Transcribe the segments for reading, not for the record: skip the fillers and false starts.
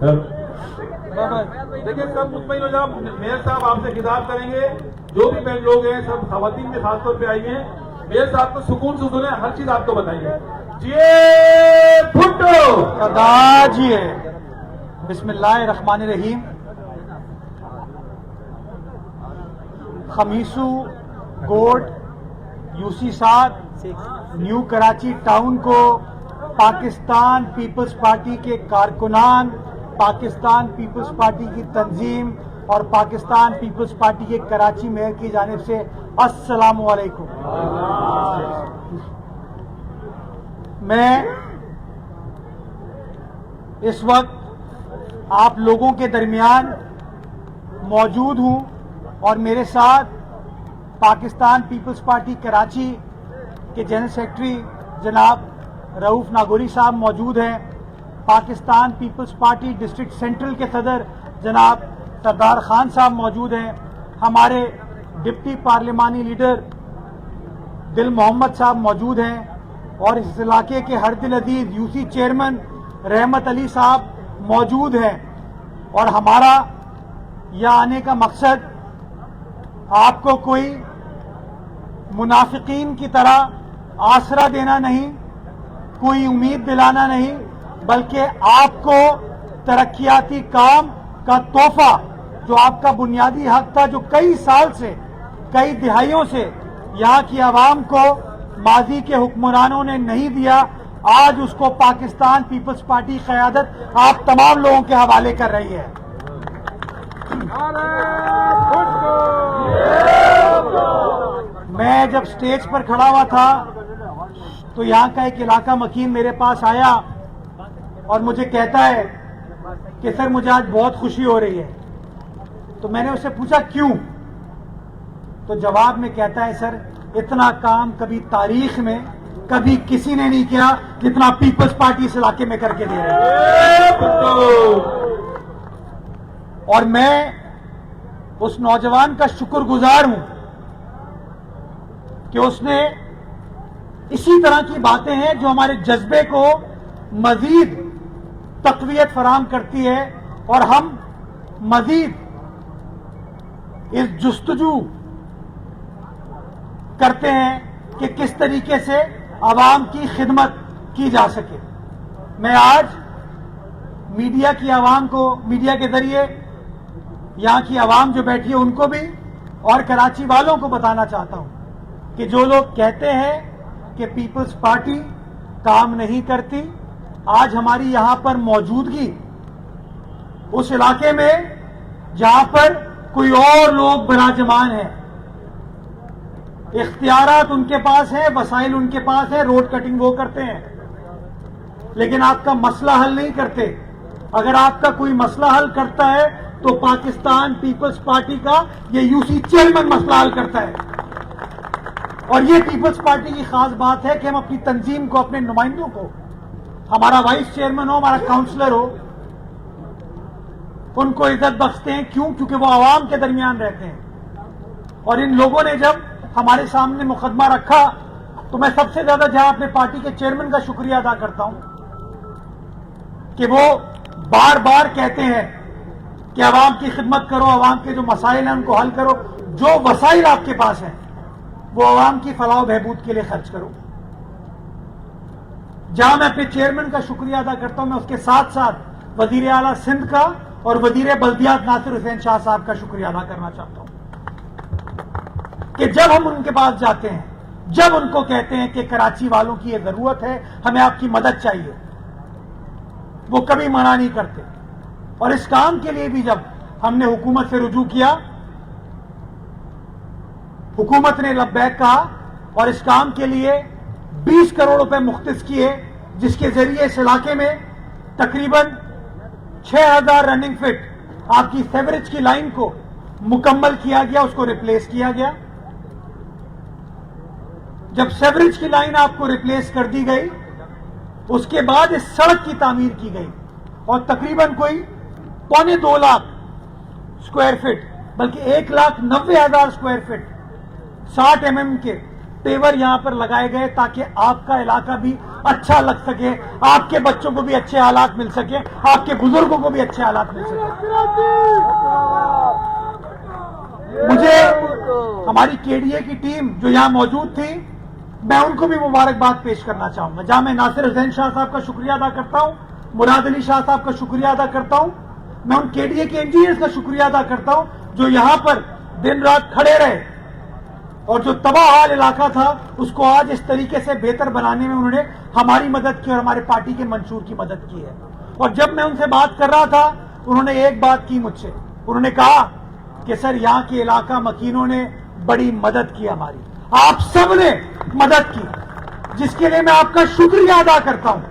دیکھیں سب مطمئن ہو جاؤ، میئر صاحب آپ سے خطاب کریں گے. جو بھی بہن لوگ ہیں سب خواتین بھی خاص طور پہ آئی ہیں. میئر صاحب کو سکون سے سنیں، ہر چیز آپ کو بتائیں گے. جی بھٹو جی بسم اللہ الرحمن الرحیم. خمیسو گوٹ یوسی ساتھ نیو کراچی ٹاؤن کو پاکستان پیپلز پارٹی کے کارکنان، پاکستان پیپلز پارٹی کی تنظیم اور پاکستان پیپلز پارٹی کے کراچی میئر کی جانب سے السلام علیکم. میں اس وقت آپ لوگوں کے درمیان موجود ہوں اور میرے ساتھ پاکستان پیپلز پارٹی کراچی کے جنرل سیکرٹری جناب رؤوف ناگوری صاحب موجود ہیں. پاکستان پیپلز پارٹی ڈسٹرکٹ سینٹرل کے صدر جناب سردار خان صاحب موجود ہیں. ہمارے ڈپٹی پارلیمانی لیڈر دل محمد صاحب موجود ہیں اور اس علاقے کے ہر دل عزیز یوسی چیئرمین رحمت علی صاحب موجود ہیں. اور ہمارا یہاں آنے کا مقصد آپ کو کوئی منافقین کی طرح آسرا دینا نہیں، کوئی امید دلانا نہیں، بلکہ آپ کو ترقیاتی کام کا تحفہ جو آپ کا بنیادی حق تھا، جو کئی سال سے، کئی دہائیوں سے یہاں کی عوام کو ماضی کے حکمرانوں نے نہیں دیا، آج اس کو پاکستان پیپلز پارٹی قیادت آپ تمام لوگوں کے حوالے کر رہی ہے. میں جب سٹیج پر کھڑا ہوا تھا تو یہاں کا ایک علاقہ مکین میرے پاس آیا اور مجھے کہتا ہے کہ سر مجھے آج بہت خوشی ہو رہی ہے. تو میں نے اسے پوچھا کیوں؟ تو جواب میں کہتا ہے سر اتنا کام کبھی تاریخ میں کبھی کسی نے نہیں کیا جتنا پیپلز پارٹی اس علاقے میں کر کے دے رہی ہے. اور میں اس نوجوان کا شکر گزار ہوں کہ اس نے اسی طرح کی باتیں ہیں جو ہمارے جذبے کو مزید تقویت فراہم کرتی ہے اور ہم مزید اس جستجو کرتے ہیں کہ کس طریقے سے عوام کی خدمت کی جا سکے. میں آج میڈیا کی عوام کو، میڈیا کے ذریعے یہاں کی عوام جو بیٹھی ہے ان کو بھی اور کراچی والوں کو بتانا چاہتا ہوں کہ جو لوگ کہتے ہیں کہ پیپلز پارٹی کام نہیں کرتی، آج ہماری یہاں پر موجودگی اس علاقے میں جہاں پر کوئی اور لوگ براجمان ہیں، اختیارات ان کے پاس ہیں، وسائل ان کے پاس ہیں، روڈ کٹنگ وہ کرتے ہیں لیکن آپ کا مسئلہ حل نہیں کرتے. اگر آپ کا کوئی مسئلہ حل کرتا ہے تو پاکستان پیپلز پارٹی کا یہ یوسی چیئرمین مسئلہ حل کرتا ہے. اور یہ پیپلز پارٹی کی خاص بات ہے کہ ہم اپنی تنظیم کو، اپنے نمائندوں کو، ہمارا وائس چیئرمین ہو، ہمارا کاؤنسلر ہو، ان کو عزت بخشتے ہیں. کیوں؟ کیونکہ وہ عوام کے درمیان رہتے ہیں. اور ان لوگوں نے جب ہمارے سامنے مقدمہ رکھا تو میں سب سے زیادہ جہاں اپنے پارٹی کے چیئرمین کا شکریہ ادا کرتا ہوں کہ وہ بار بار کہتے ہیں کہ عوام کی خدمت کرو، عوام کے جو مسائل ہیں ان کو حل کرو، جو وسائل آپ کے پاس ہیں وہ عوام کی فلاح و بہبود کے لیے خرچ کرو. جہاں میں اپنے چیئرمین کا شکریہ ادا کرتا ہوں، میں اس کے ساتھ ساتھ وزیر اعلیٰ سندھ کا اور وزیر بلدیات ناصر حسین شاہ صاحب کا شکریہ ادا کرنا چاہتا ہوں کہ جب ہم ان کے پاس جاتے ہیں، جب ان کو کہتے ہیں کہ کراچی والوں کی یہ ضرورت ہے، ہمیں آپ کی مدد چاہیے، وہ کبھی منع نہیں کرتے. اور اس کام کے لیے بھی جب ہم نے حکومت سے رجوع کیا، حکومت نے لبیک کہا اور اس کام کے لیے 20 کروڑ روپے مختص کیے، جس کے ذریعے اس علاقے میں تقریباً 6000 رننگ فٹ آپ کی سیوریج کی لائن کو مکمل کیا گیا، اس کو ریپلیس کیا گیا. جب سیوریج کی لائن آپ کو ریپلیس کر دی گئی، اس کے بعد اس سڑک کی تعمیر کی گئی اور تقریباً کوئی 2.25 لاکھ اسکوائر فٹ، بلکہ 1,90,000 اسکوائر فٹ 60 mm کے पेवर यहाँ पर लगाए गए ताकि आपका इलाका भी अच्छा लग सके, आपके बच्चों को भी अच्छे हालात मिल सके, आपके बुजुर्गों को भी अच्छे हालात मिल सके। मुझे हमारी केडीए की टीम जो यहाँ मौजूद थी, मैं उनको भी मुबारकबाद पेश करना चाहूंगा। जहां मैं नासिर हुसैन शाह साहब का शुक्रिया अदा करता हूं, मुराद अली शाह साहब का शुक्रिया अदा करता हूं, मैं उन केडीए के इंजीनियर्स का शुक्रिया अदा करता हूं जो यहां पर दिन रात खड़े रहे और जो तबाह हाल इलाका था उसको आज इस तरीके से बेहतर बनाने में उन्होंने हमारी मदद की और हमारे पार्टी के मंशूर की मदद की है। और जब मैं उनसे बात कर रहा था, उन्होंने एक बात की मुझसे, उन्होंने कहा कि सर यहाँ के इलाका मकीनों ने बड़ी मदद की, हमारी आप सब ने मदद की, जिसके लिए मैं आपका शुक्रिया अदा करता हूं,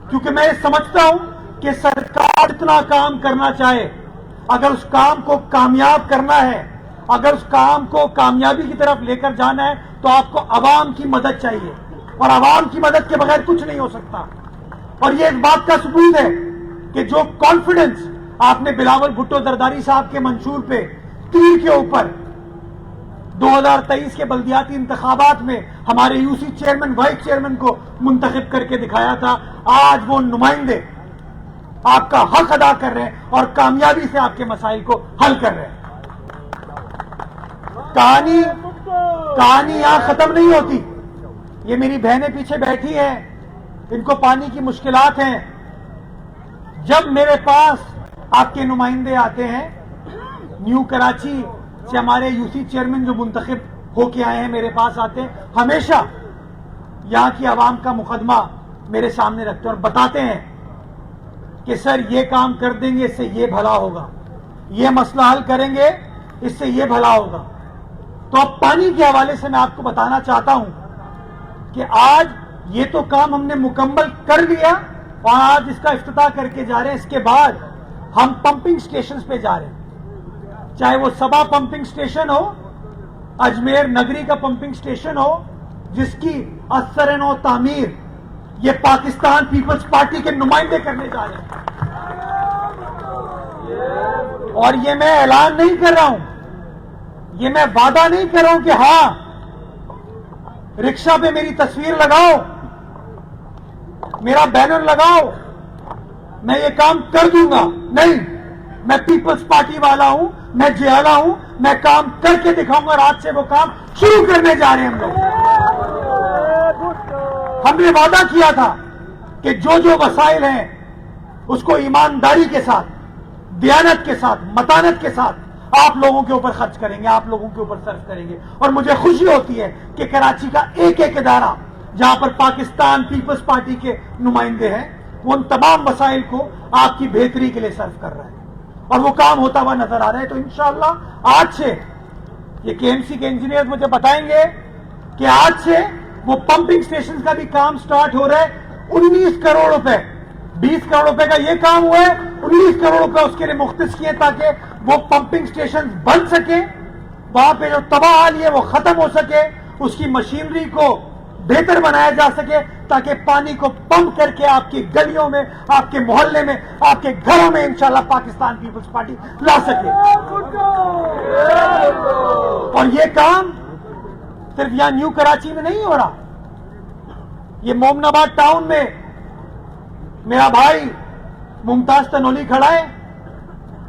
क्योंकि मैं समझता हूं कि सरकार इतना काम करना चाहे, अगर उस काम को कामयाब करना है, अगर उस काम को कामयाबी की तरफ लेकर जाना है, तो आपको अवाम की मदद चाहिए और अवाम की मदद के बगैर कुछ नहीं हो सकता। और ये इस बात का सबूत है कि जो कॉन्फिडेंस आपने बिलावल भुट्टो जरदारी साहब के मंशूर पे तीर के ऊपर 2023 के बल्दियाती इंतखाबात में हमारे यूसी चेयरमैन, वाइस चेयरमैन को मुंतखब करके दिखाया था, आज वो नुमाइंदे आपका हक अदा कर रहे हैं और कामयाबी से आपके मसाइल को हल कर रहे हैं। कहानी यहां खत्म नहीं होती। ये मेरी बहनें पीछे बैठी हैं, इनको पानी की मुश्किलात हैं। जब मेरे पास आपके नुमाइंदे आते हैं, न्यू कराची से हमारे यूसी चेयरमैन जो मुंतखब होके आए हैं मेरे पास आते हैं, हमेशा यहां की आवाम का मुकदमा मेरे सामने रखते हैं और बताते हैं कि सर ये काम कर देंगे, इससे ये भला होगा, ये मसला हल करेंगे, इससे ये भला होगा। तो अब पानी के हवाले से मैं आपको बताना चाहता हूं कि आज ये तो काम हमने मुकम्मल कर लिया और आज इसका इफ्तिताह करके जा रहे हैं। इसके बाद हम पंपिंग स्टेशन पे जा रहे हैं, चाहे वो सबा पंपिंग स्टेशन हो, अजमेर नगरी का पंपिंग स्टेशन हो, जिसकी असर नो तामीर ये पाकिस्तान पीपल्स पार्टी के नुमाइंदे करने जा रहे हैं। और ये मैं ऐलान नहीं कर रहा हूं, ये मैं वादा नहीं कर रहा हूं कि हां रिक्शा पे मेरी तस्वीर लगाओ, मेरा बैनर लगाओ, मैं ये काम कर दूंगा। नहीं, मैं पीपल्स पार्टी वाला हूं, मैं जियाला हूं, मैं काम करके दिखाऊंगा। और आज से वो काम शुरू करने जा रहे हैं हम लोग। हमने वादा किया था कि जो जो वसाइल हैं उसको ईमानदारी के साथ, दियानत के साथ, मतानत के साथ आप लोगों के ऊपर खर्च करेंगे, आप लोगों के ऊपर सर्व करेंगे। और मुझे खुशी होती है कि कराची का एक एक इदारा जहां पर पाकिस्तान पीपल्स पार्टी के नुमाइंदे हैं, वो उन तमाम वसाइल को आपकी बेहतरी के लिए सर्व कर रहा है और वो काम होता हुआ नजर आ रहा है। तो इंशाअल्लाह आज से ये केएमसी के इंजीनियर मुझे बताएंगे कि आज से वो पंपिंग स्टेशन का भी काम स्टार्ट हो रहा है। 19 करोड़ रुपए, 20 करोड़ रुपए का ये काम हुआ है, 19 करोड़ रुपए उसके लिए मुख्तस किए ताकि वो पंपिंग स्टेशन बन सके, वहां पे जो तबाह हाल है वो खत्म हो सके, उसकी मशीनरी को बेहतर बनाया जा सके ताकि पानी को पंप करके आपकी गलियों में, आपके मोहल्ले में, आपके घरों में इंशाल्लाह पाकिस्तान पीपल्स पार्टी ला सके। और ये काम सिर्फ यहां न्यू कराची में नहीं हो रहा, ये मोमनाबाद टाउन में मेरा भाई मुमताज तनोली खड़ा है,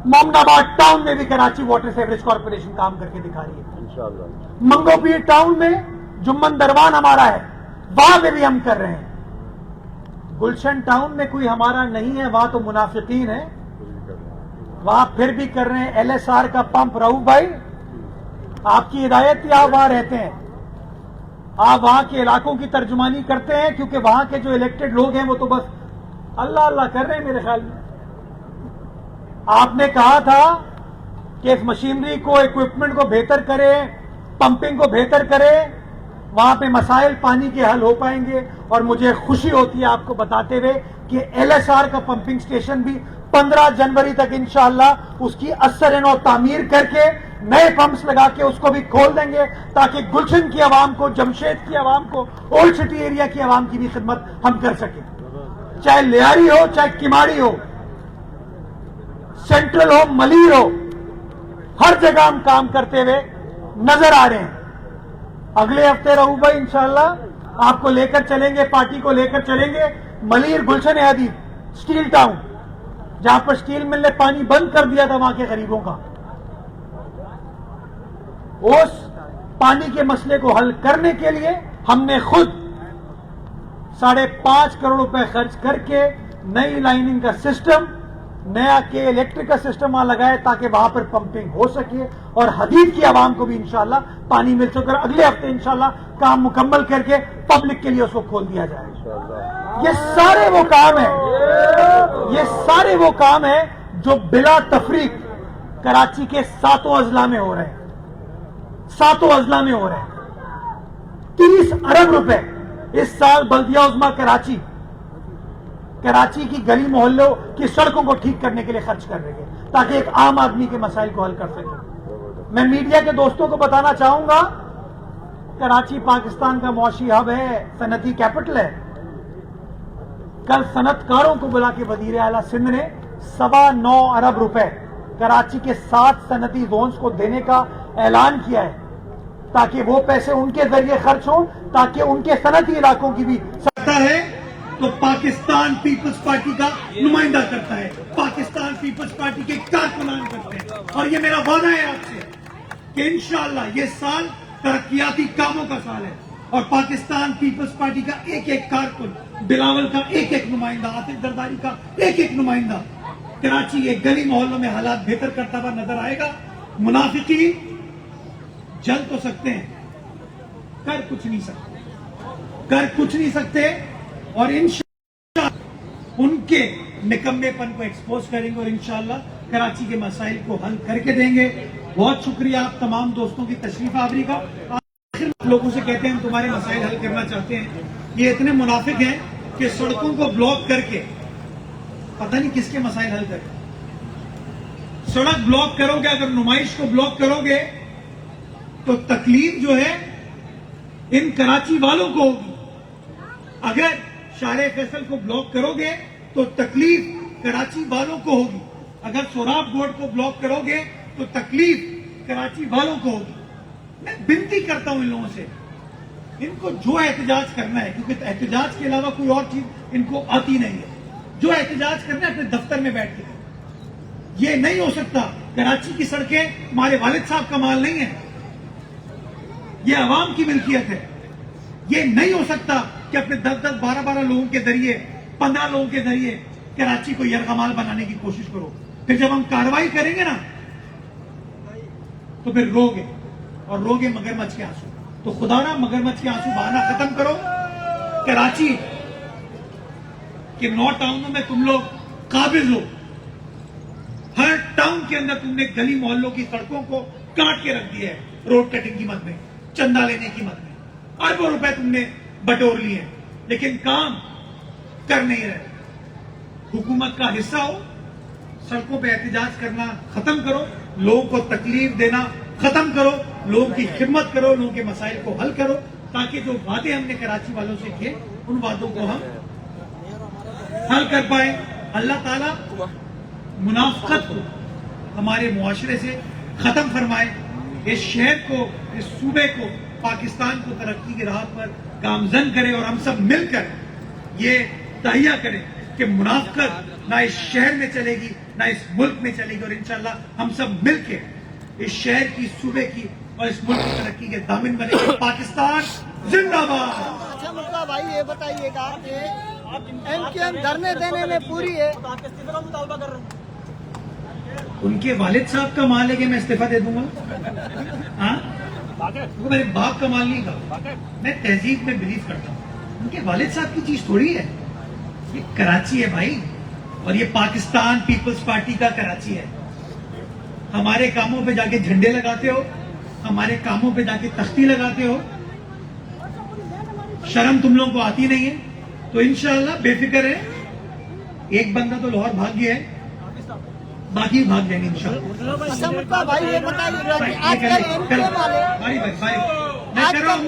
मोमनाबाद टाउन में भी कराची वाटर सेवरेज कॉर्पोरेशन काम करके दिखा रही है इंशाअल्लाह। मंगोपीर टाउन में जुम्मन दरबान हमारा है, वहां पे भी हम कर रहे हैं। गुलशन टाउन में कोई हमारा नहीं है, वहां तो मुनाफिकीन है, वहां फिर भी कर रहे हैं। एलएसआर का पंप, रऊफ भाई आपकी हिदायत थी, आप वहां रहते हैं, आप वहां के इलाकों की तर्जुमानी करते हैं, क्योंकि वहां के जो इलेक्टेड लोग हैं वो तो बस अल्लाह अल्लाह कर रहे हैं मेरे ख्याल में। आपने कहा था कि इस मशीनरी को, इक्विपमेंट को बेहतर करें, पंपिंग को बेहतर करें, वहां पे मसाइल पानी के हल हो पाएंगे। और मुझे खुशी होती है आपको बताते हुए कि एलएसआर का पंपिंग स्टेशन भी 15 जनवरी तक इंशाअल्लाह उसकी असर और तामीर करके नए पंप्स लगा के उसको भी खोल देंगे ताकि गुलशन की आवाम को, जमशेद की आवाम को, ओल्ड सिटी एरिया की आवाम की भी खिदमत हम कर सकें। चाहे लियारी हो, चाहे किमाड़ी हो, सेंट्रल हो, मलीर हो, हर जगह हम काम करते हुए नजर आ रहे हैं। अगले हफ्ते रहूं भाई इंशाल्लाह आपको लेकर चलेंगे, पार्टी को लेकर चलेंगे मलीर गुलशन हदीद स्टील टाउन, जहां पर स्टील मिल ने पानी बंद कर दिया था वहां के गरीबों का। उस पानी के मसले को हल करने के लिए हमने खुद 5.5 करोड़ रुपए खर्च करके नई लाइनिंग का सिस्टम, नया के इलेक्ट्रिक का सिस्टम वहां लगाए ताकि वहां पर पंपिंग हो सके और हदीद की आवाम को भी इंशाल्लाह पानी मिल सके। और अगले हफ्ते इंशाल्लाह काम मुकम्मल करके पब्लिक के लिए उसको खोल दिया जाए। ये सारे वो काम है जो बिला तफरीक कराची के 7 अजला में हो रहे हैं। 7 अजला में हो रहे हैं। 30 अरब रुपए इस साल बल्दिया उज़्मा कराची की गली मोहल्लों की सड़कों को ठीक करने के लिए खर्च कर रही है ताकि एक आम आदमी के मसाइल को हल कर सके। मैं मीडिया के दोस्तों को बताना चाहूंगा, कराची पाकिस्तान का मौशी हब है, सनती कैपिटल है। कल सनतकारों को बुला के वजीर आला सिंध ने 9.25 अरब रुपए कराची के 7 सनती जोन्स को देने का ऐलान किया है ताकि वो पैसे उनके जरिए खर्च हो, ताकि उनके सनती इलाकों की भी सकता है तो पाकिस्तान पीपल्स पार्टी का नुमाइंदा करता है, पाकिस्तान पीपल्स पार्टी के कारकुनान करते हैं। और ये मेरा वादा है आपसे कि इंशाअल्लाह ये साल तरक्कियाती कामों का साल है और पाकिस्तान पीपल्स पार्टी का एक एक कारकुन, बिलावल का एक एक नुमाइंदा, आतिफ जरदारी का एक एक नुमाइंदा कराची के गली मोहल्लों में हालात बेहतर करता हुआ नजर आएगा। मुनाफिकीन जल तो सकते हैं, कर कुछ नहीं सकते और इंशाअल्लाह उनके निकम्मेपन को एक्सपोज करेंगे और इंशाअल्लाह कराची के मसाइल को हल करके देंगे। बहुत शुक्रिया आप तमाम दोस्तों की तशरीफ आवरी का। आखिर लोगों से कहते हैं हम तुम्हारे मसाइल हल करना चाहते हैं, ये इतने मुनाफिक हैं कि सड़कों को ब्लॉक करके पता नहीं किसके मसाइल हल करें। सड़क ब्लॉक करोगे, अगर नुमाइश को ब्लॉक करोगे तो तकलीफ जो है इन कराची वालों को होगी। अगर शारे फैसल को ब्लॉक करोगे तो तकलीफ कराची वालों को होगी। अगर सोराब बोर्ड को ब्लॉक करोगे तो तकलीफ कराची वालों को होगी। मैं विनती करता हूं इन लोगों से, इनको जो एहतजाज करना है, क्योंकि एहतजाज के अलावा कोई और चीज इनको आती नहीं है, जो एहतजाज करना है अपने दफ्तर में बैठ के। ये नहीं हो सकता, कराची की सड़कें हमारे वालिद साहब का माल नहीं है, ये अवाम की मिल्कियत है। ये नहीं हो सकता कि अपने 10-10, 12-12 लोगों के जरिए, 15 लोगों के जरिए कराची को यरगमाल बनाने की कोशिश करो। फिर जब हम कार्रवाई करेंगे ना तो फिर रोगे, और रोगे मगरमच्छ के आंसू। तो खुदारा मगरमच्छ के आंसू बहाना खत्म करो। कराची के 9 टाउनों में तुम लोग काबिज हो। हर टाउन के अंदर तुमने गली मोहल्लों की सड़कों को काट के रख दिया है, रोड कटिंग की मद में, चंदा लेने की मद में। अरबों रुपए तुमने बटोर लिए, लेकिन काम कर नहीं रहे। हुकूमत का हिस्सा हो, सड़कों पे एहतजाज करना खत्म करो, लोगों को तकलीफ देना खत्म करो, लोगों की खिदमत करो, लोगों के मसाइल को हल करो, ताकि जो वादे हमने कराची वालों से किए उन वादों को हम हल कर पाए। अल्लाह ताला मुनाफिकत को हमारे मुआशरे से खत्म फरमाए, इस शहर को, इस सूबे को, पाकिस्तान को तरक्की की राह पर गामजन करे और हम सब मिलकर ये तहिया करें कि मुनाफिकत ना इस शहर में चलेगी ना इस मुल्क में चलेगी, और इंशाअल्लाह हम सब मिलकर इस शहर की, सूबे की और इस मुल्क की तरक्की के दामिन बनेंगे। पाकिस्तान जिंदाबाद। अच्छा मुल्ला भाई ये बताइएगा कि एमकेएम धरने देने में पूरी है, उनके वालिद साहब का माल है कि मैं इस्तीफा दे दूंगा? हाँ, वो मेरे बाप का माल नहीं का। मैं तहजीब में बिलीव करता हूँ, उनके वालिद साहब की चीज थोड़ी है। ये कराची है भाई, और ये पाकिस्तान पीपल्स पार्टी का कराची है। हमारे कामों पे जाके झंडे लगाते हो, हमारे कामों पे जाके तख्ती लगाते हो, शर्म तुम लोगों को आती नहीं है। तो इंशाअल्लाह बेफिक्र है, एक बंदा तो लाहौर भाग गया है, बाकी भाग जाएंगे इंशाअल्लाह। अच्छा मुल्ला भाई ये बताइएगा कि आजकल एमकेएम वाले भाई मैं कर रहा हूँ,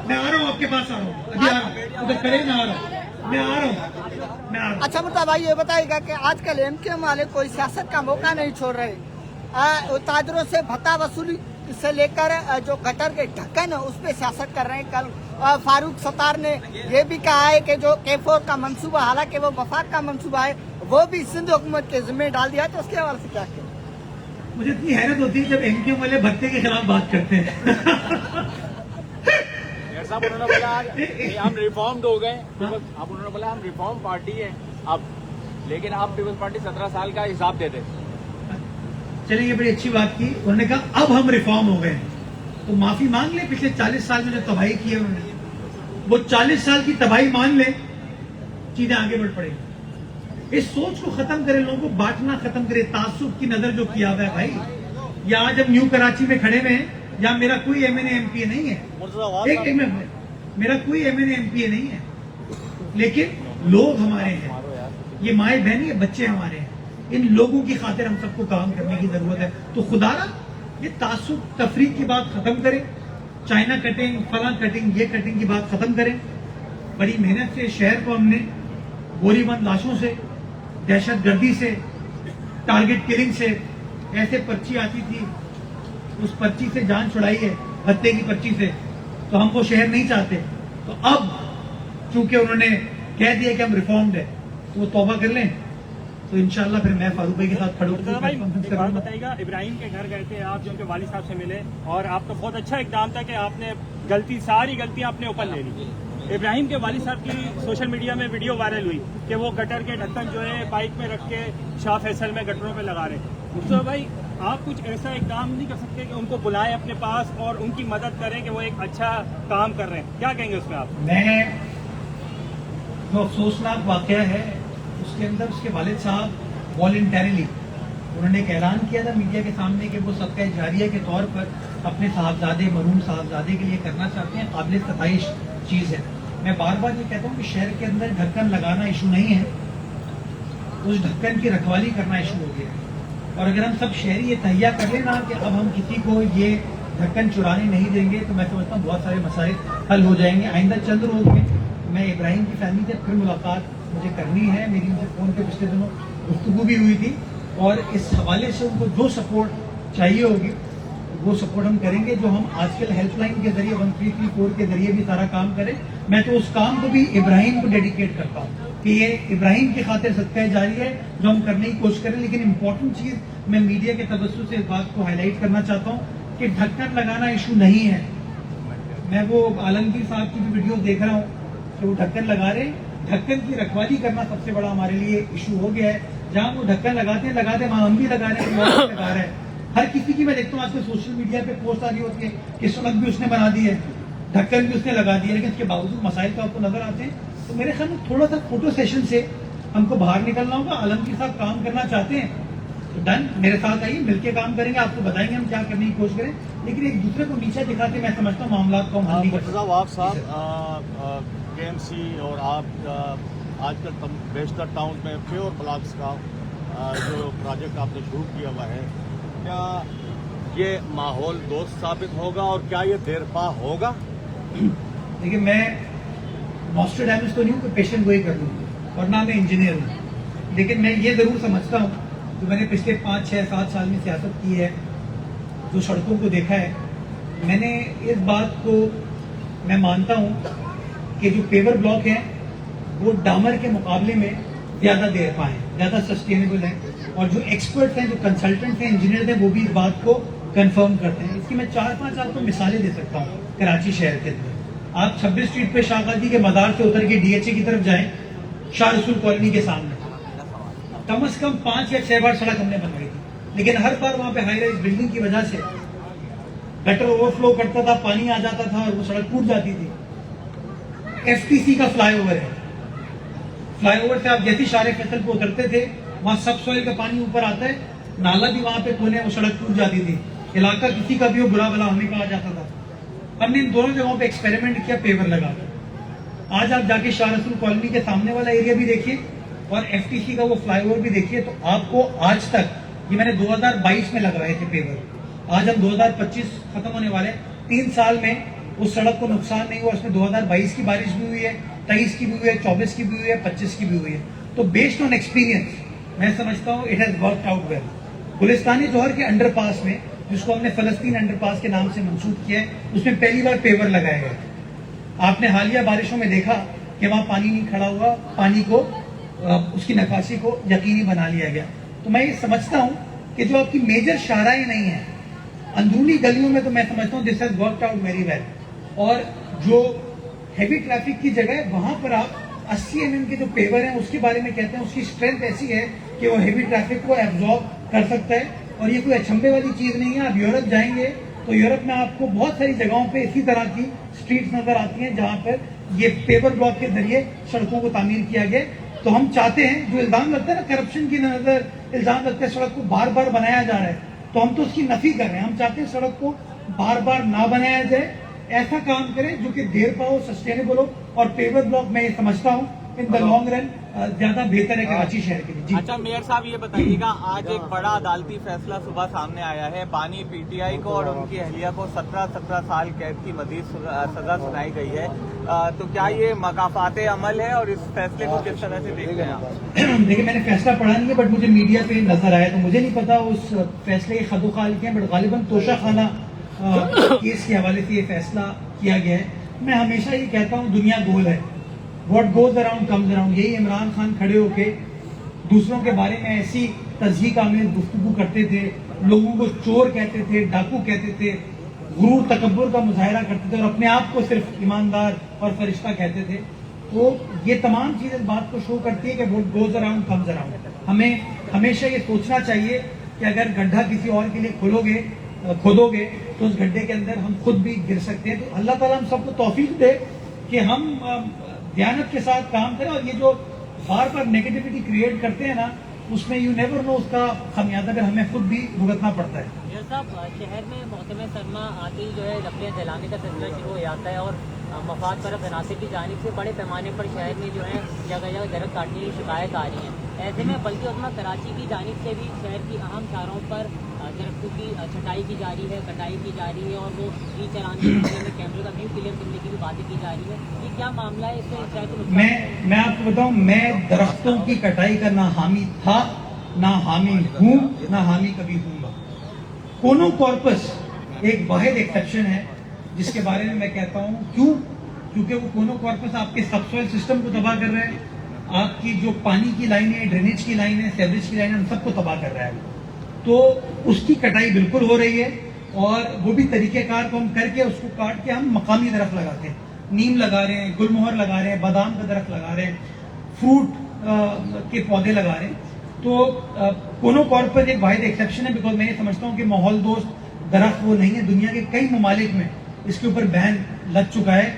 मैं आ रहा हूँ, आपके पास आ रहा हूँ, अभी आ रहा हूँ, उधर करे ना, आ रहा हूँ, मैं आ रहा हूँ। अच्छा मुल्ला भाई ये बताइएगा कि आजकल एमकेएम वाले कोई सियासत का मौका नहीं छोड़ रहे, ताजरों से भत्ता वसूली से लेकर जो गटर के ढक्कन है उस पर सियासत कर रहे हैं। कल फारूक सत्तार ने ये भी कहा है कि जो K4 का मंसूबा, हालांकि वो वफाक का मंसूबा है, वो भी सिंध हुकूमत के जिम्मे डाल दिया। तो उसके हवाले से क्या कहें? मुझे इतनी हैरत होती है जब एमक्यू वाले भत्ते के खिलाफ बात करते हैं। साहब उन्होंने बोला हम रिफॉर्म्ड हो गए, अब उन्होंने बोला हम रिफॉर्म पार्टी है अब, लेकिन आप पीपल्स पार्टी 17 साल का हिसाब दे दे। चलिए ये बड़ी अच्छी बात की, उन्होंने कहा अब हम रिफॉर्म हो गए, तो माफी मांग ले पिछले 40 साल में जो तबाही की है उन्होंने, वो 40 साल की तबाही मान ले, चीजें आगे बढ़ पड़ेगी। इस सोच को खत्म करे, लोगों को बांटना खत्म करे, तासुब की नजर जो किया हुआ है भाई। या आज हम न्यू कराची में खड़े हुए हैं, यहाँ मेरा कोई एमएनए एमपीए नहीं है, एक मिनट, मेरा कोई एमएनए एमपीए नहीं है, लेकिन लोग हमारे हैं, ये माए बहन, ये बच्चे हमारे हैं, इन लोगों की खातिर हम सबको काम करने की जरूरत है। तो खुदारा ये तासुब तफरीक की बात खत्म करें, चाइना कटिंग, फला कटिंग, ये कटिंग की बात खत्म करें। बड़ी मेहनत से शहर को हमने गोलीबंद लाशों से, दहशत गर्दी से, टारगेट किलिंग से, ऐसे पर्ची आती थी उस पर्ची से जान छुड़ाई है, हत्या की पर्ची से, तो हम वो शहर नहीं चाहते। तो अब चूंकि उन्होंने कह दिया कि हम रिफॉर्म्ड है, तो वो तौबा कर लें, तो इंशाल्लाह फिर मैं फारूक भाई के साथ खड़ूंगा। एक बात बताइएगा, इब्राहिम के घर गए थे आप, जो उनके वालिद साहब से मिले, और आपका बहुत अच्छा इकदाम था कि आपने सारी गलतियां अपने ऊपर ले ली। इब्राहिम के वालिद साहब की सोशल मीडिया में वीडियो वायरल हुई कि वो गटर के ढक्कन जो है बाइक में रख के शाह फैसल में गटरों पे लगा रहे। मुस्तफा भाई, आप कुछ ऐसा इकदाम नहीं कर सकते कि उनको बुलाएं अपने पास और उनकी मदद करें कि वो एक अच्छा काम कर रहे हैं? क्या कहेंगे उसमें आप? मैं जो अफसोसनाक वाकया है उसके अंदर उसके वालिद साहब वॉलंटरीली उन्होंने एक ऐलान किया था मीडिया के सामने कि वो सदका जारिया के तौर पर अपने साहबजादे, मरहूम साहबजादे के लिए करना चाहते हैं। काबिल सताइश चीज़ है। मैं बार बार ये कहता हूँ कि शहर के अंदर ढक्कन लगाना इशू नहीं है, उस ढक्कन की रखवाली करना इशू हो गया है। और अगर हम सब शहरी ये तहिया कर लेना कि अब हम किसी को ये ढक्कन चुराने नहीं देंगे, तो मैं समझता हूँ बहुत सारे मसाइल हल हो जाएंगे। आइंदा चंद रोज में मैं इब्राहिम की फैमिली से फिर मुलाकात मुझे करनी है, मेरी उनसे फोन पे पिछले दिनों गुफ्तगू भी हुई थी, और इस हवाले से उनको जो सपोर्ट चाहिए होगी वो सपोर्ट हम करेंगे। जो हम आजकल हेल्पलाइन के जरिए 1334 के जरिए भी सारा काम करें, मैं तो उस काम को भी इब्राहिम को डेडिकेट करता हूँ कि ये इब्राहिम की खातिर सदका जारी है जो हम करने की कोशिश करें। लेकिन इंपॉर्टेंट चीज मैं मीडिया के तवज्जुह से इस बात को हाईलाइट करना चाहता हूँ कि ढक्कन लगाना इशू नहीं है। मैं वो आलमगीर साहब की भी वीडियो देख रहा हूँ कि वो ढक्कन लगा रहे, ढक्कन की रखवाली करना सबसे बड़ा हमारे लिए इशू हो गया है। जहाँ वो ढक्कन लगाते हैं वहाँ हम भी लगा रहे हैं, लगा रहे हैं। हर किसी की मैं देखता हूँ आजकल सोशल मीडिया पे पोस्ट आ रही होती है कि सड़क भी उसने बना दी है, ढक्कन भी उसने लगा दिया, लेकिन इसके बावजूद मसाइल तो आपको नजर आते हैं। तो मेरे ख्याल में थोड़ा सा फोटो सेशन से हमको बाहर निकलना होगा। आलमगीर साहब काम करना चाहते हैं तो डन, मेरे साथ आइए, मिलकर काम करेंगे, आपको बताएंगे हम क्या करने की कोशिश करें, लेकिन एक दूसरे को नीचे दिखाते मैं समझता हूँ मामला को हम हल नहीं कर सकते। आप साहब केएमसी और आप आजकल बेशतर टाउन में प्योर ब्लॉक्स का जो प्रोजेक्ट आपने शुरू किया हुआ है, क्या ये माहौल दोस्त साबित होगा और क्या ये देरपा होगा? देखिए, मैं नॉस्ट्रेडामस तो नहीं हूँ कि पेशेंट गोई कर लूँ, और ना मैं इंजीनियर हूँ, लेकिन मैं ये जरूर समझता हूँ कि मैंने पिछले 5, 6, 7 साल में सियासत की है, जो सड़कों को देखा है, मैंने इस बात को मैं मानता हूँ कि जो पेवर ब्लॉक है वो डामर के मुकाबले में ज्यादा देरपा है, ज्यादा सस्टेनेबल है, और जो एक्सपर्ट्स हैं, जो कंसल्टेंट्स हैं, इंजीनियर हैं, वो भी इस बात को कंफर्म करते हैं। इसकी मैं 4-5 आपको मिसालें दे सकता हूँ। कराची शहर के अंदर आप 26 स्ट्रीट पे शाहगाजी के मदार से उतर के डीएचए की तरफ जाएं, शाह रसूल कॉलोनी के सामने कम से कम 5 या 6 बार सड़क हमने बनवाई थी, लेकिन हर बार वहां पे हाई राइज बिल्डिंग की वजह से गटर ओवरफ्लो करता था, पानी आ जाता था और वो सड़क टूट जाती थी। एफटीसी का फ्लाईओवर है, फ्लाईओवर से आप जैसे शारे फैसल पे उतरते थे वहां सब सॉइल का पानी ऊपर आता है, नाला भी वहां पे खोने, वो सड़क टूट जाती थी, इलाका किसी का भी हो बुरा भला हमें कहा जाता था। हमने इन दोनों जगहों पे एक्सपेरिमेंट किया पेवर लगाकर। आज आप जाके शाह रसूल कॉलोनी के सामने वाला एरिया भी देखिए और एफटीसी का वो फ्लाईओवर भी देखिए, तो आपको आज तक, ये मैंने 2022 में लगवाए थे पेवर, आज हम 2025 खत्म होने वाले, 3 साल में उस सड़क को नुकसान नहीं हुआ। उसमें 2022 की बारिश भी हुई है, 23 की भी हुई है, 24 की भी हुई है, 25 की भी हुई है। तो बेस्ड ऑन एक्सपीरियंस मैं समझता हूँ it has worked out well. Gulistan-e Johar के अंडरपास में جس کو ہم نے فلسطین انڈر پاس کے نام سے منسوخ کیا ہے، اس میں پہلی بار پیور لگایا گیا. آپ نے حالیہ بارشوں میں دیکھا کہ وہاں پانی نہیں کھڑا ہوا، پانی کو اس کی نکاسی کو یقینی بنا لیا گیا. تو میں یہ سمجھتا ہوں کہ جو آپ کی میجر شاہراہیں نہیں ہیں، اندرونی گلیوں میں تو میں سمجھتا ہوں this has worked out very well. اور جو ہیوی ٹریفک کی جگہ ہے وہاں پر آپ 80 mm کے جو پیور ہیں اس کے بارے میں کہتے ہیں اس کی اسٹرینتھ ایسی ہے کہ وہ ہیوی ٹریفک کو ایبزارب کر سکتا ہے. اور یہ کوئی اچھمبے والی چیز نہیں ہے. آپ یورپ جائیں گے تو یورپ میں آپ کو بہت ساری جگہوں پہ اسی طرح کی اسٹریٹس نظر آتی ہیں جہاں پر یہ پیور بلاک کے ذریعے سڑکوں کو تعمیر کیا گیا. تو ہم چاہتے ہیں، جو الزام لگتا ہے نا کرپشن کی نظر الزام لگتا ہے سڑک کو بار بار بنایا جا رہا ہے، تو ہم تو اس کی نفی کر رہے ہیں. ہم چاہتے ہیں سڑک کو بار بار نہ بنایا جائے، ایسا کام کریں جو کہ دیر پا ہو، سسٹینیبل ہو. اور پیور بلاک میں یہ سمجھتا ہوں ان دا لانگ رن زیادہ بہتر ہے کراچی شہر کے لیے. جی اچھا میئر صاحب یہ بتائیے گا، آج ایک بڑا عدالتی فیصلہ صبح سامنے آیا ہے. بانی پی ٹی آئی کو اور ان کی اہلیہ کو 17 سال قید کی مزید سزا سنائی گئی ہے. تو کیا یہ مکافات عمل ہے اور اس فیصلے کو کس طرح سے دیکھتے ہیں آپ؟ دیکھیں میں نے فیصلہ پڑھا نہیں ہے، بٹ مجھے میڈیا پہ نظر آیا تو مجھے نہیں پتا اس فیصلے کے خد و خال کیا، بٹ غالباً توشہ خانہ کیس کے حوالے سے یہ فیصلہ کیا گیا ہے. میں ہمیشہ یہ کہتا ہوں دنیا گول ہے، what goes around comes around. یہی عمران خان کھڑے ہو کے دوسروں کے بارے میں ایسی تضحیق آمیز گفتگو کرتے تھے، لوگوں کو چور کہتے تھے، ڈاکو کہتے تھے، غرور تکبر کا مظاہرہ کرتے تھے اور اپنے آپ کو صرف ایماندار اور فرشتہ کہتے تھے. تو یہ تمام چیزیں اس بات کو شو کرتی ہے کہ what goes around comes around. ہمیں ہمیشہ یہ سوچنا چاہیے کہ اگر گڈھا کسی اور کے لیے کھودو گے تو اس گڈھے کے اندر ہم خود بھی گر سکتے ہیں. تو اللہ تعالیٰ ہم سب کو توفیق دے کہ ہم دیانت کے ساتھ کام کریں. اور یہ جو بار بار نیگیٹیوٹی کریٹ کرتے ہیں نا، اس میں یو نیور نو اس کا خمیازہ پھر ہمیں خود بھی بھگتنا پڑتا ہے. صاحب شہر میں محکمہ سرما آتے ہی جو ہے رقبے دلانے کا سلسلہ شروع ہو جاتا ہے اور مفاد پرست عناصر کی جانب سے بڑے پیمانے پر شہر میں جو ہے جگہ جگہ درخت کاٹنے کی شکایت آ رہی ہے. ایسے میں بلکہ عظمیٰ کراچی کی جانب سے بھی شہر کی اہم شہروں پر درختوں کی چھٹائی کی جا رہی ہے، کٹائی کی جا رہی ہے اور وہ ای چلانے کے میں کیمرے کا ویو کلیئر کرنے کی بھی باتیں کی جا رہی ہے. یہ کیا معاملہ ہے؟ اس سے میں آپ کو بتاؤں، میں درختوں کی کٹائی کا نہ حامی تھا، نہ حامی ہوں، نہ حامی کبھی ہوں گا. کونو کارپس ایک واحد ایکسیپشن ہے جس کے بارے میں کہتا ہوں کیونکہ وہ کونو کارپس آپ کے سب سوائل سسٹم کو تباہ کر رہا ہے، آپ کی جو پانی کی لائنیں، ڈرینیج کی لائنیں، سیوریج کی لائنیں، ان سب کو تباہ کر رہا ہے. تو اس کی کٹائی بالکل ہو رہی ہے اور وہ بھی طریقہ کار کو ہم کر کے اس کو کاٹ کے ہم مقامی درخت لگاتے ہیں. نیم لگا رہے ہیں، گل مہر لگا رہے ہیں، بادام کا درخت لگا رہے ہیں، فروٹ کے پودے لگا رہے ہیں. تو کونو کارپس ایک واحد ایکسیپشن ہے، بیکاز میں یہ سمجھتا ہوں کہ ماحول دوست درخت وہ نہیں ہے. دنیا کے کئی ممالک میں اس کے اوپر بین لگ چکا ہے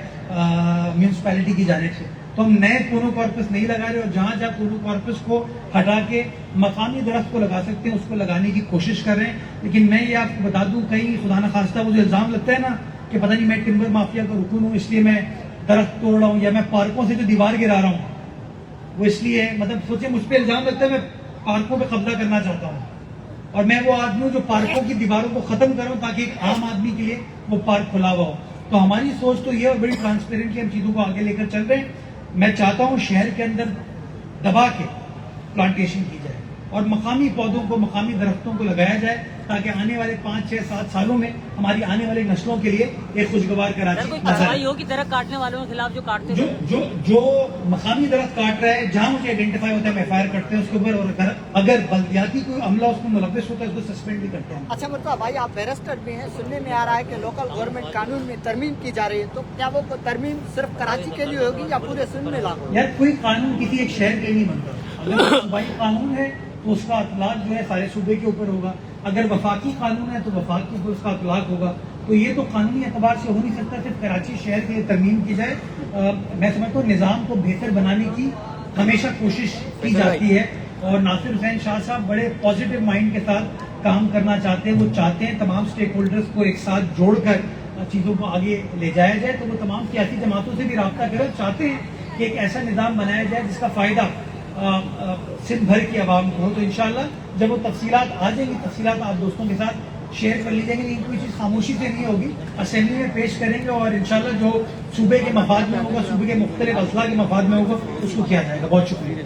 میونسپیلٹی کی جانب سے. تو ہم نئے کونو کارپس نہیں لگا رہے اور جہاں جہاں کونو کارپس کو ہٹا کے مقامی درخت کو لگا سکتے ہیں اس کو لگانے کی کوشش کر رہے ہیں. لیکن میں یہ آپ کو بتا دوں، کئی خدا نخواستہ وہ جو الزام لگتا ہے نا کہ پتہ نہیں میں ٹمبر مافیا کا رکن ہوں اس لیے میں درخت توڑ رہا ہوں، یا میں پارکوں سے جو دیوار گرا رہا ہوں وہ اس لیے، مطلب سوچیں مجھ پہ الزام لگتا ہے میں پارکوں پہ قبضہ کرنا چاہتا ہوں اور میں وہ آدمی ہوں جو پارکوں کی دیواروں کو ختم کروں تاکہ ایک عام آدمی کے لیے وہ پارک کھلا ہوا ہو. تو ہماری سوچ تو یہ اور بڑی ٹرانسپیرنٹلی ہم چیزوں کو آگے لے کر چل رہے ہیں. میں چاہتا ہوں شہر کے اندر دبا کے پلانٹیشن کی جائے اور مقامی پودوں کو، مقامی درختوں کو لگایا جائے تاکہ آنے والے 5 6 7 سالوں میں ہماری آنے والی نسلوں کے لیے ایک خوشگوار کراچی ہو کہ درخت کاٹنے والوں کے خلاف جو کاٹتے ہیں، جو مقامی درخت کاٹ رہا ہے جہاں مجھے آئیڈینٹیفائی ہوتا ہے میں ایف آئی آر کرتے ہیں اس کے اوپر، اور اگر بلدیاتی کوئی عملہ اس کو ملوث ہوتا ہے اس کو سسپینڈ بھی کرتے ہیں. اچھا مرتضیٰ بھائی، آپ بیرسٹر بھی ہیں، سننے میں آ رہا ہے کہ لوکل گورنمنٹ قانون میں ترمیم کی جا رہی ہے، تو کیا وہ ترمیم صرف کراچی کے لیے ہوگی یا پورے سندھ میں لاگو؟ یار کوئی قانون کسی ایک شہر کے نہیں بنتا. اگر صوبائی قانون ہے تو اس کا اطلاق جو ہے سارے صوبے کے اوپر ہوگا. اگر وفاقی قانون ہے تو وفاق کے اوپر اس کا اطلاق ہوگا. تو یہ تو قانونی اعتبار سے ہو نہیں سکتا صرف کراچی شہر کے ترمیم کی جائے. میں سمجھتا ہوں نظام کو بہتر بنانے کی ہمیشہ کوشش کی جاتی ہے اور ناصر حسین شاہ صاحب بڑے پازیٹیو مائنڈ کے ساتھ کام کرنا چاہتے ہیں. وہ چاہتے ہیں تمام اسٹیک ہولڈرز کو ایک ساتھ جوڑ کر چیزوں کو آگے لے جایا جائے. تو وہ تمام سیاسی جماعتوں سے بھی رابطہ کرے اور چاہتے ہیں کہ ایک ایسا نظام بنایا جائے جس کا فائدہ سندھ بھر کی عوام کو ہو. تو انشاءاللہ جب وہ تفصیلات آ جائیں گی، تفصیلات آپ دوستوں کے ساتھ شیئر کر لی جائیں گی. لیکن کوئی چیز خاموشی سے نہیں ہوگی، اسمبلی میں پیش کریں گے اور انشاءاللہ جو صوبے کے مفاد میں ہوگا، صوبے کے مختلف اضلاع کے مفاد میں ہوگا، اس کو کیا جائے گا. بہت شکریہ.